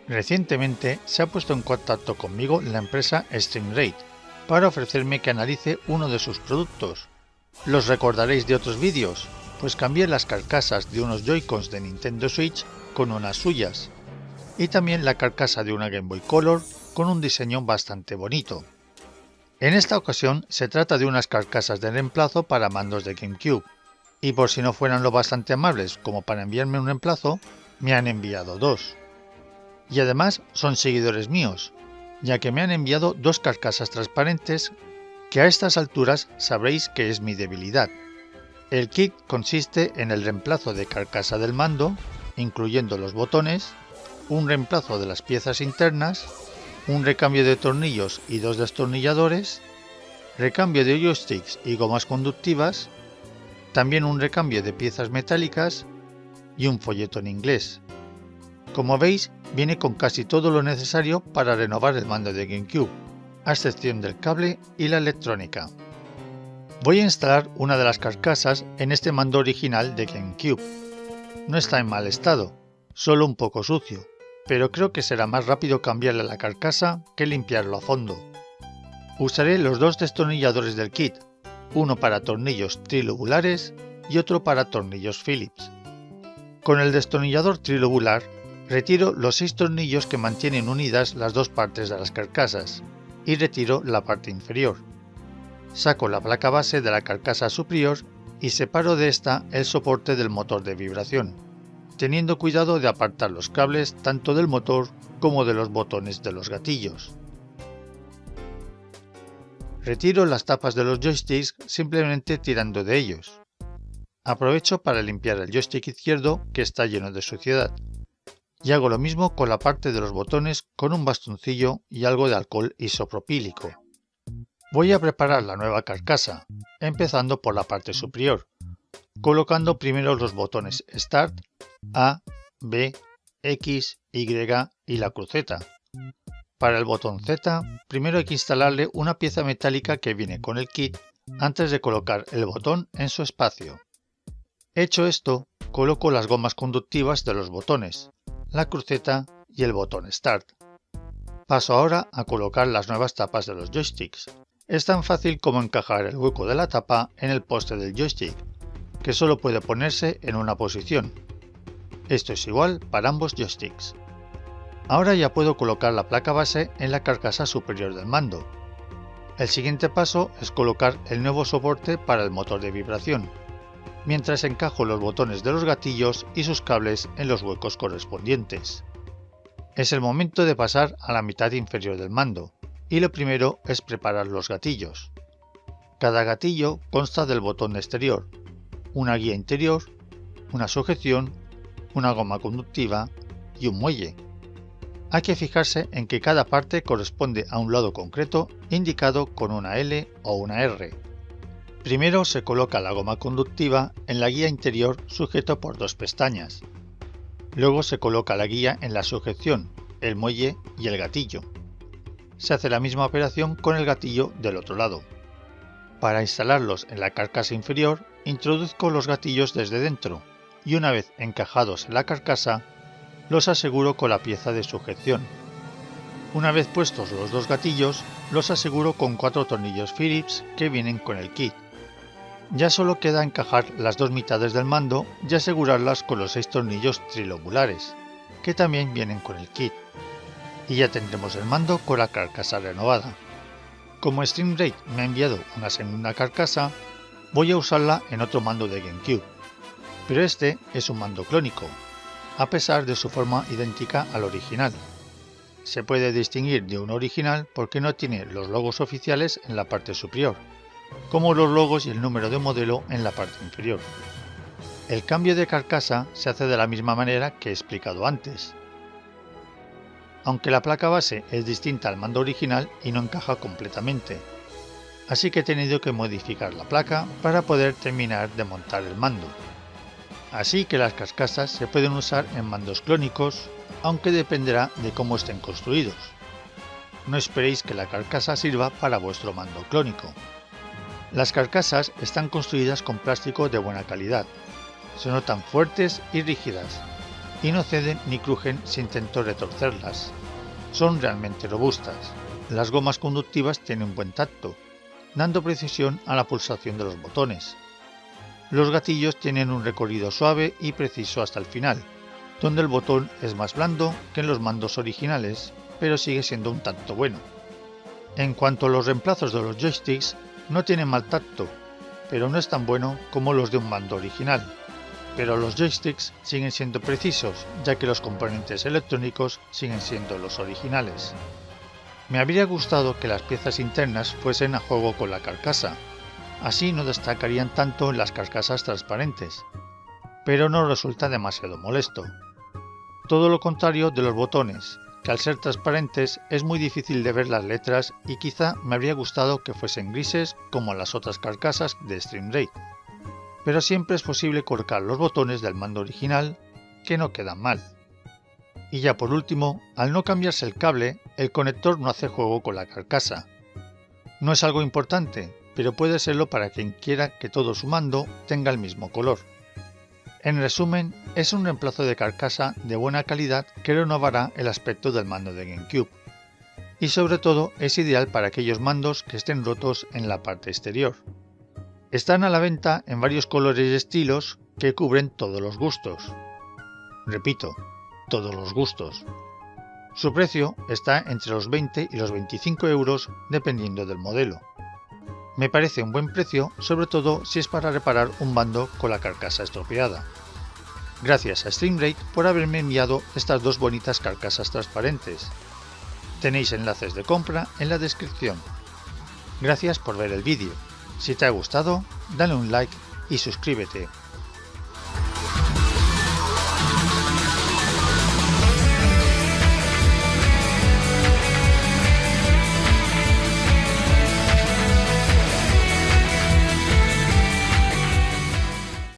Recientemente se ha puesto en contacto conmigo la empresa StreamRate para ofrecerme que analice uno de sus productos. ¿Los recordaréis de otros vídeos? Pues cambié las carcasas de unos Joy-Cons de Nintendo Switch con unas suyas, y también la carcasa de una Game Boy Color con un diseño bastante bonito. En esta ocasión se trata de unas carcasas de reemplazo para mandos de GameCube, y por si no fueran lo bastante amables como para enviarme un reemplazo, me han enviado dos. Y además son seguidores míos, ya que me han enviado dos carcasas transparentes que a estas alturas sabréis que es mi debilidad. El kit consiste en el reemplazo de carcasa del mando, incluyendo los botones, un reemplazo de las piezas internas, un recambio de tornillos y dos destornilladores, recambio de joysticks y gomas conductivas, también un recambio de piezas metálicas y un folleto en inglés. Como veis, viene con casi todo lo necesario para renovar el mando de GameCube, a excepción del cable y la electrónica. Voy a instalar una de las carcasas en este mando original de GameCube. No está en mal estado, solo un poco sucio, pero creo que será más rápido cambiarle la carcasa que limpiarlo a fondo. Usaré los dos destornilladores del kit, uno para tornillos trilobulares y otro para tornillos Phillips. Con el destornillador trilobular retiro los 6 tornillos que mantienen unidas las dos partes de las carcasas y retiro la parte inferior. Saco la placa base de la carcasa superior y separo de esta el soporte del motor de vibración, teniendo cuidado de apartar los cables tanto del motor como de los botones de los gatillos. Retiro las tapas de los joysticks simplemente tirando de ellos. Aprovecho para limpiar el joystick izquierdo que está lleno de suciedad, y hago lo mismo con la parte de los botones con un bastoncillo y algo de alcohol isopropílico. Voy a preparar la nueva carcasa, empezando por la parte superior, colocando primero los botones Start, A, B, X, Y y la cruceta. Para el botón Z, primero hay que instalarle una pieza metálica que viene con el kit antes de colocar el botón en su espacio. Hecho esto, coloco las gomas conductivas de los botones, la cruceta y el botón Start. Paso ahora a colocar las nuevas tapas de los joysticks. Es tan fácil como encajar el hueco de la tapa en el poste del joystick, que solo puede ponerse en una posición. Esto es igual para ambos joysticks. Ahora ya puedo colocar la placa base en la carcasa superior del mando. El siguiente paso es colocar el nuevo soporte para el motor de vibración, mientras encajo los botones de los gatillos y sus cables en los huecos correspondientes. Es el momento de pasar a la mitad inferior del mando, y lo primero es preparar los gatillos. Cada gatillo consta del botón exterior, una guía interior, una sujeción, una goma conductiva y un muelle. Hay que fijarse en que cada parte corresponde a un lado concreto indicado con una L o una R. Primero se coloca la goma conductiva en la guía interior sujeto por dos pestañas. Luego se coloca la guía en la sujeción, el muelle y el gatillo. Se hace la misma operación con el gatillo del otro lado. Para instalarlos en la carcasa inferior, introduzco los gatillos desde dentro y una vez encajados en la carcasa, los aseguro con la pieza de sujeción. Una vez puestos los dos gatillos, los aseguro con 4 tornillos Phillips que vienen con el kit. Ya solo queda encajar las dos mitades del mando y asegurarlas con los 6 tornillos trilobulares, que también vienen con el kit. Y ya tendremos el mando con la carcasa renovada. Como StreamRate me ha enviado una segunda carcasa, voy a usarla en otro mando de GameCube, pero este es un mando clónico, a pesar de su forma idéntica al original. Se puede distinguir de un original porque no tiene los logos oficiales en la parte superior, como los logos y el número de modelo en la parte inferior. El cambio de carcasa se hace de la misma manera que he explicado antes, aunque la placa base es distinta al mando original y no encaja completamente, así que he tenido que modificar la placa para poder terminar de montar el mando. Así que las carcasas se pueden usar en mandos clónicos, aunque dependerá de cómo estén construidos. No esperéis que la carcasa sirva para vuestro mando clónico. Las carcasas están construidas con plástico de buena calidad, se notan fuertes y rígidas, y no ceden ni crujen si intento retorcerlas. Son realmente robustas. Las gomas conductivas tienen un buen tacto, dando precisión a la pulsación de los botones. Los gatillos tienen un recorrido suave y preciso hasta el final, donde el botón es más blando que en los mandos originales, pero sigue siendo un tacto bueno. En cuanto a los reemplazos de los joysticks, no tienen mal tacto, pero no es tan bueno como los de un mando original. Pero los joysticks siguen siendo precisos, ya que los componentes electrónicos siguen siendo los originales. Me habría gustado que las piezas internas fuesen a juego con la carcasa, así no destacarían tanto en las carcasas transparentes, pero no resulta demasiado molesto. Todo lo contrario de los botones, que al ser transparentes es muy difícil de ver las letras y quizá me habría gustado que fuesen grises como las otras carcasas de Stream Raid. Pero siempre es posible colocar los botones del mando original, que no quedan mal. Y ya por último, al no cambiarse el cable, el conector no hace juego con la carcasa. No es algo importante, pero puede serlo para quien quiera que todo su mando tenga el mismo color. En resumen, es un reemplazo de carcasa de buena calidad que renovará el aspecto del mando de GameCube. Y sobre todo es ideal para aquellos mandos que estén rotos en la parte exterior. Están a la venta en varios colores y estilos que cubren todos los gustos. Repito, todos los gustos. Su precio está entre los 20 y los 25 euros dependiendo del modelo. Me parece un buen precio, sobre todo si es para reparar un mando con la carcasa estropeada. Gracias a Stream Raid por haberme enviado estas dos bonitas carcasas transparentes. Tenéis enlaces de compra en la descripción. Gracias por ver el vídeo. Si te ha gustado, dale un like y suscríbete.